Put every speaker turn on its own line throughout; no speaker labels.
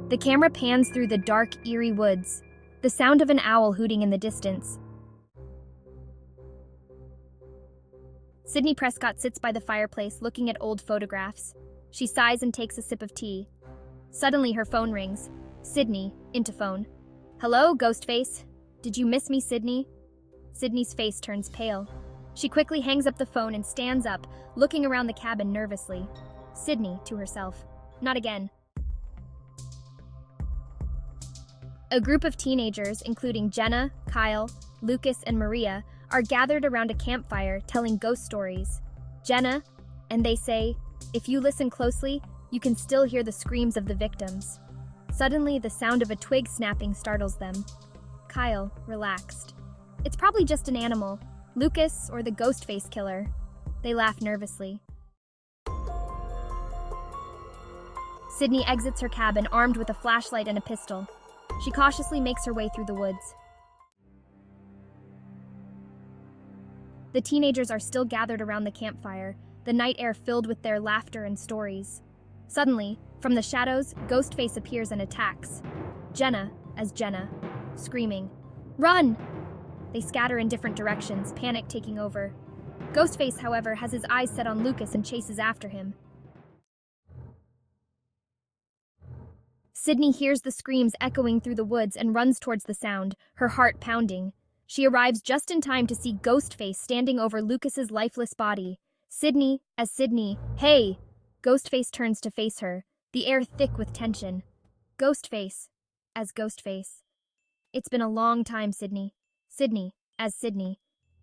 The camera pans through the dark, eerie woods, the sound of an owl hooting in the distance. Sydney Prescott sits by the fireplace looking at old photographs. She sighs and takes a sip of tea. Suddenly her phone rings. Sydney, into phone. "Hello, Ghostface. Did you miss me, Sydney?" Sydney's face turns pale. She quickly hangs up the phone and stands up, looking around the cabin nervously. Sydney, to herself. Not again. A group of teenagers, including Jenna, Kyle, Lucas, and Maria, are gathered around a campfire telling ghost stories. Jenna, and they say, if you listen closely, you can still hear the screams of the victims. Suddenly, the sound of a twig snapping startles them. Kyle, relaxed. It's probably just an animal, Lucas or the Ghostface killer. They laugh nervously. Sydney exits her cabin armed with a flashlight and a pistol. She cautiously makes her way through the woods. The teenagers are still gathered around the campfire, the night air filled with their laughter and stories. Suddenly, from the shadows, Ghostface appears and attacks. Jenna, screaming, "Run!" They scatter in different directions, panic taking over. Ghostface, however, has his eyes set on Lucas and chases after him. Sydney hears the screams echoing through the woods and runs towards the sound, her heart pounding. She arrives just in time to see Ghostface standing over Lucas's lifeless body. Sydney, "Hey!" Ghostface turns to face her, the air thick with tension. Ghostface. "It's been a long time, Sydney." Sydney.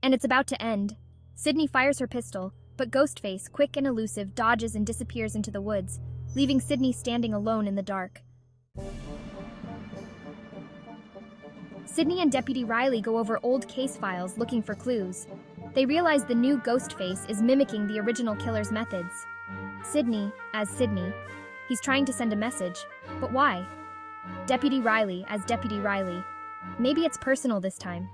"And it's about to end." Sydney fires her pistol, but Ghostface, quick and elusive, dodges and disappears into the woods, leaving Sydney standing alone in the dark. Sydney and Deputy Riley go over old case files looking for clues. They realize the new Ghostface is mimicking the original killer's methods. Sydney. He's trying to send a message, but why? Deputy Riley. Maybe it's personal this time.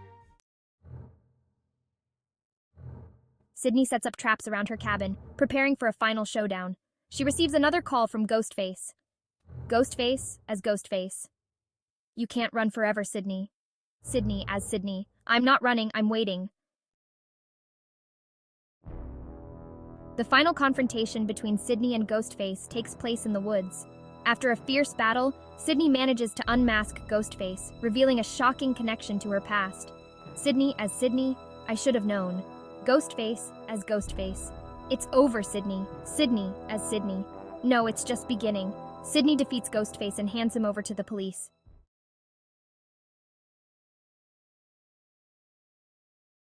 Sydney sets up traps around her cabin, preparing for a final showdown. She receives another call from Ghostface. Ghostface. "You can't run forever, Sydney." Sydney. "I'm not running, I'm waiting." The final confrontation between Sydney and Ghostface takes place in the woods. After a fierce battle, Sydney manages to unmask Ghostface, revealing a shocking connection to her past. Sydney. "I should have known." Ghostface. "It's over, Sydney." Sydney. "No, it's just beginning." Sydney defeats Ghostface and hands him over to the police.